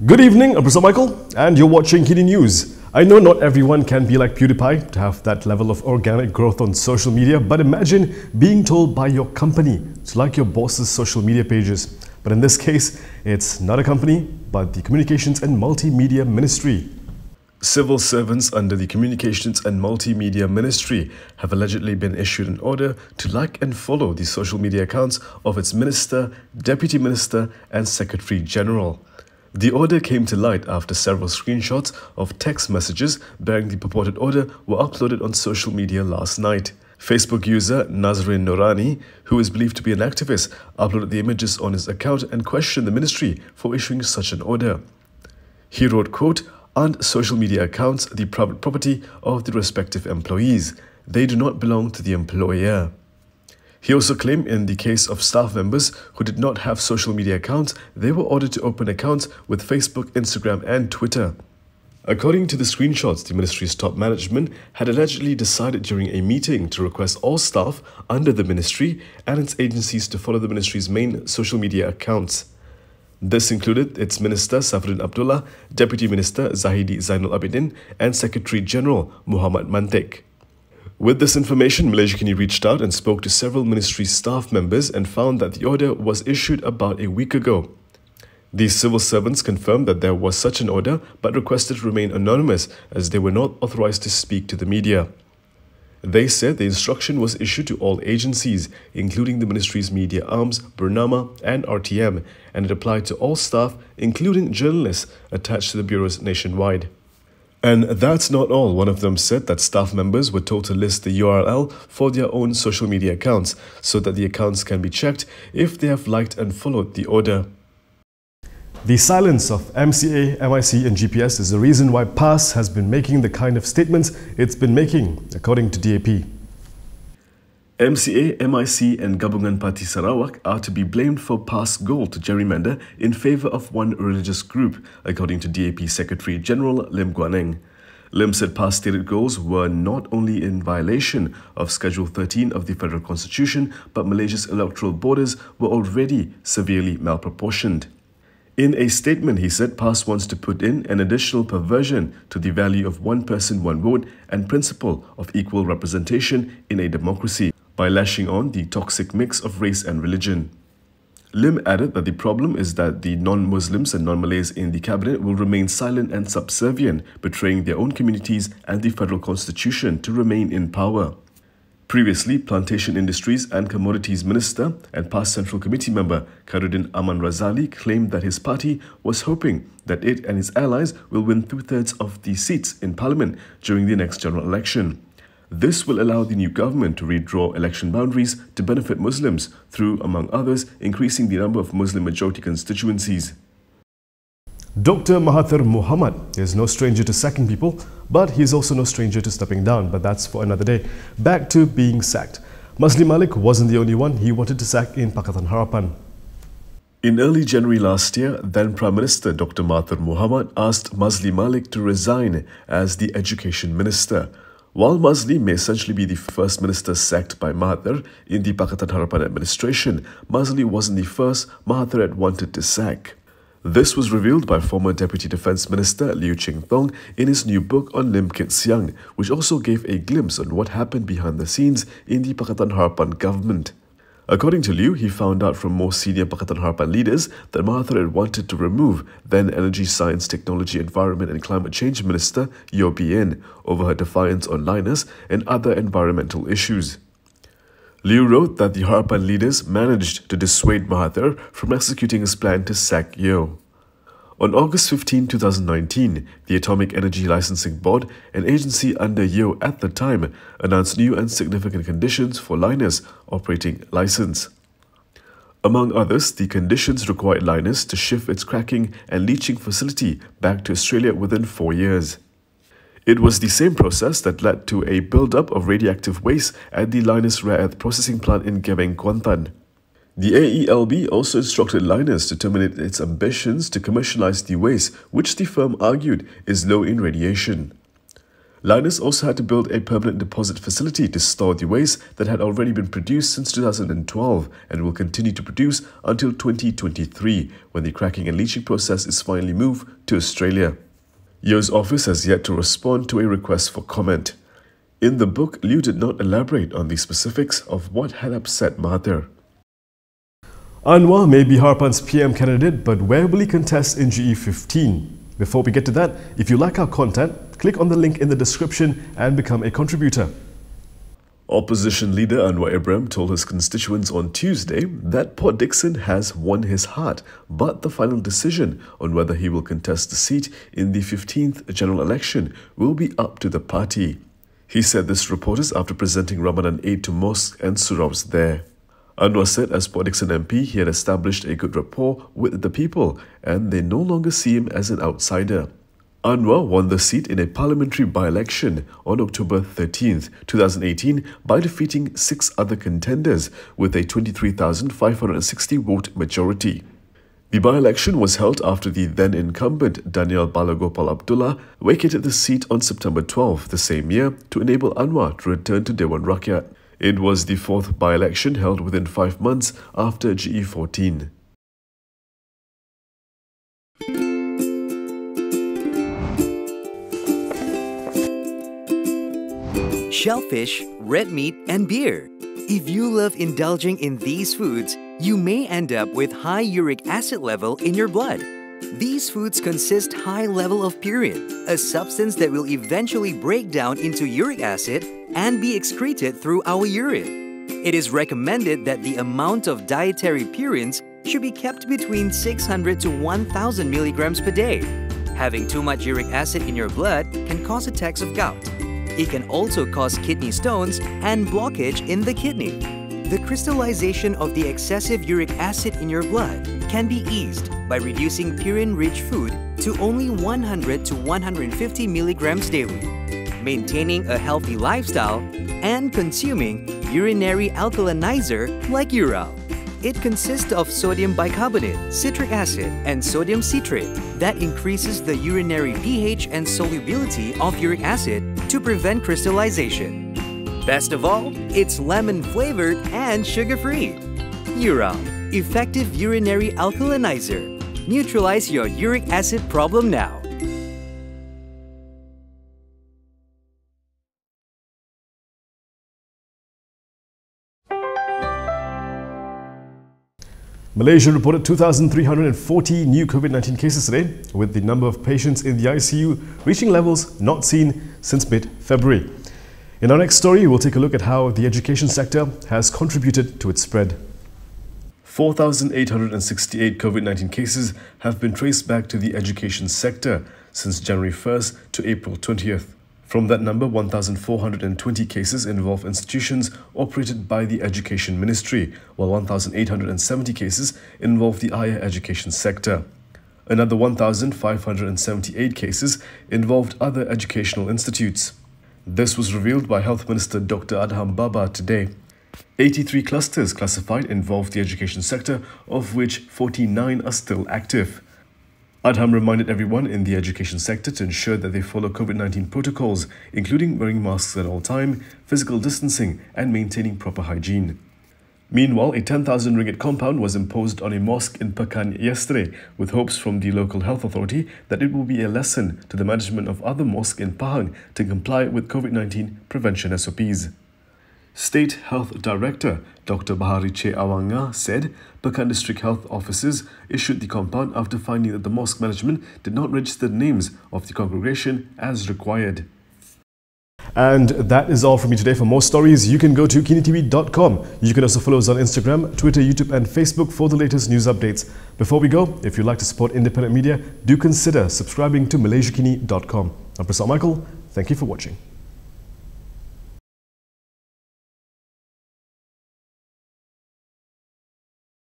Good evening, I'm Professor Michael, and you're watching Kini News. I know not everyone can be like PewDiePie to have that level of organic growth on social media, but imagine being told by your company to like your boss's social media pages. But in this case, it's not a company, but the Communications and Multimedia Ministry. Civil servants under the Communications and Multimedia Ministry have allegedly been issued an order to like and follow the social media accounts of its Minister, Deputy Minister and Secretary General. The order came to light after several screenshots of text messages bearing the purported order were uploaded on social media last night. Facebook user Nazrin Noorani, who is believed to be an activist, uploaded the images on his account and questioned the ministry for issuing such an order. He wrote, quote, "Aren't social media accounts the private property of the respective employees? They do not belong to the employer." He also claimed in the case of staff members who did not have social media accounts, they were ordered to open accounts with Facebook, Instagram and Twitter. According to the screenshots, the ministry's top management had allegedly decided during a meeting to request all staff under the ministry and its agencies to follow the ministry's main social media accounts. This included its Minister Safruddin Abdullah, Deputy Minister Zahidi Zainul Abidin and Secretary General Muhammad Mantik. With this information, Malaysiakini reached out and spoke to several ministry staff members and found that the order was issued about a week ago. These civil servants confirmed that there was such an order but requested to remain anonymous as they were not authorized to speak to the media. They said the instruction was issued to all agencies, including the ministry's media arms, Bernama and RTM, and it applied to all staff, including journalists attached to the bureaus nationwide. And that's not all. One of them said that staff members were told to list the URL for their own social media accounts so that the accounts can be checked if they have liked and followed the order. The silence of MCA, MIC and GPS is the reason why PAS has been making the kind of statements it's been making, according to DAP. MCA, MIC and Gabungan Parti Sarawak are to be blamed for PAS goal to gerrymander in favour of one religious group, according to DAP Secretary General Lim Guaneng. Lim said PAS stated goals were not only in violation of Schedule 13 of the Federal Constitution, but Malaysia's electoral borders were already severely malproportioned. In a statement, he said PAS wants to put in an additional perversion to the value of one person, one vote and principle of equal representation in a democracy by lashing on the toxic mix of race and religion. Lim added that the problem is that the non-Muslims and non-Malays in the cabinet will remain silent and subservient, betraying their own communities and the federal constitution to remain in power. Previously, Plantation Industries and Commodities Minister and past Central Committee member Khairuddin Aman Razali claimed that his party was hoping that it and its allies will win 2/3 of the seats in Parliament during the next general election. This will allow the new government to redraw election boundaries to benefit Muslims through, among others, increasing the number of Muslim-majority constituencies. Dr. Mahathir Mohamad is no stranger to sacking people, but he's also no stranger to stepping down, but that's for another day. Back to being sacked. Masli Malik wasn't the only one he wanted to sack in Pakatan Harapan. In early January last year, then Prime Minister Dr. Mahathir Mohamad asked Masli Malik to resign as the Education Minister. While Masli may essentially be the first minister sacked by Mahathir in the Pakatan Harapan administration, Masli wasn't the first Mahathir had wanted to sack. This was revealed by former Deputy Defence Minister Liu Ching-thong in his new book on Lim Kit Siang, which also gave a glimpse on what happened behind the scenes in the Pakatan Harapan government. According to Liu, he found out from more senior Pakatan Harapan leaders that Mahathir had wanted to remove then Energy, Science, Technology, Environment and Climate Change Minister Yeo Bien over her defiance on Linus and other environmental issues. Liu wrote that the Harapan leaders managed to dissuade Mahathir from executing his plan to sack Yeo. On August 15, 2019, the Atomic Energy Licensing Board, an agency under Yeo at the time, announced new and significant conditions for Linus operating license. Among others, the conditions required Linus to shift its cracking and leaching facility back to Australia within 4 years. It was the same process that led to a build-up of radioactive waste at the Linus Rare Earth Processing Plant in Gebeng, Kuantan. The AELB also instructed Linus to terminate its ambitions to commercialize the waste, which the firm argued is low in radiation. Linus also had to build a permanent deposit facility to store the waste that had already been produced since 2012 and will continue to produce until 2023, when the cracking and leaching process is finally moved to Australia. Yeo's office has yet to respond to a request for comment. In the book, Liu did not elaborate on the specifics of what had upset Mahathir. Anwar may be Harapan's PM candidate, but where will he contest in GE15? Before we get to that, if you like our content, click on the link in the description and become a contributor. Opposition leader Anwar Ibrahim told his constituents on Tuesday that Port Dickson has won his heart, but the final decision on whether he will contest the seat in the 15th general election will be up to the party. He said this to reporters after presenting Ramadan aid to mosques and suraus there. Anwar said as Port Dickson MP, he had established a good rapport with the people and they no longer see him as an outsider. Anwar won the seat in a parliamentary by-election on October 13, 2018 by defeating 6 other contenders with a 23,560 vote majority. The by-election was held after the then-incumbent Daniel Balagopal Abdullah vacated the seat on September 12 the same year to enable Anwar to return to Dewan Rakyat. It was the 4th by-election held within 5 months after GE14. Shellfish, red meat, and beer. If you love indulging in these foods, you may end up with high uric acid level in your blood. These foods consist high level of purine, a substance that will eventually break down into uric acid and be excreted through our urine. It is recommended that the amount of dietary purines should be kept between 600 to 1000 milligrams per day. Having too much uric acid in your blood can cause attacks of gout. It can also cause kidney stones and blockage in the kidney. The crystallization of the excessive uric acid in your blood can be eased by reducing purine-rich food to only 100 to 150 milligrams daily, maintaining a healthy lifestyle, and consuming urinary alkalinizer like Ural. It consists of sodium bicarbonate, citric acid, and sodium citrate that increases the urinary pH and solubility of uric acid to prevent crystallization. Best of all, it's lemon-flavored and sugar-free. Ural, effective urinary alkalinizer. Neutralize your uric acid problem now. Malaysia reported 2,340 new COVID-19 cases today, with the number of patients in the ICU reaching levels not seen since mid-February. In our next story, we'll take a look at how the education sector has contributed to its spread. 4,868 COVID-19 cases have been traced back to the education sector since January 1st to April 20th. From that number, 1,420 cases involve institutions operated by the Education Ministry, while 1,870 cases involve the higher education sector. Another 1,578 cases involved other educational institutes. This was revealed by Health Minister Dr. Adham Baba today. 83 clusters classified involved the education sector, of which 49 are still active. Adham reminded everyone in the education sector to ensure that they follow COVID-19 protocols, including wearing masks at all time, physical distancing, and maintaining proper hygiene. Meanwhile, a 10,000 ringgit compound was imposed on a mosque in Pekan yesterday, with hopes from the local health authority that it will be a lesson to the management of other mosques in Pahang to comply with COVID-19 prevention SOPs. State Health Director Dr. Bahari Che Awanga said Pekan District Health Officers issued the compound after finding that the mosque management did not register the names of the congregation as required. And that is all from me today. For more stories, you can go to kinitv.com. You can also follow us on Instagram, Twitter, YouTube and Facebook for the latest news updates. Before we go, if you'd like to support independent media, do consider subscribing to Malaysiakini.com. I'm Prasad Michael. Thank you for watching.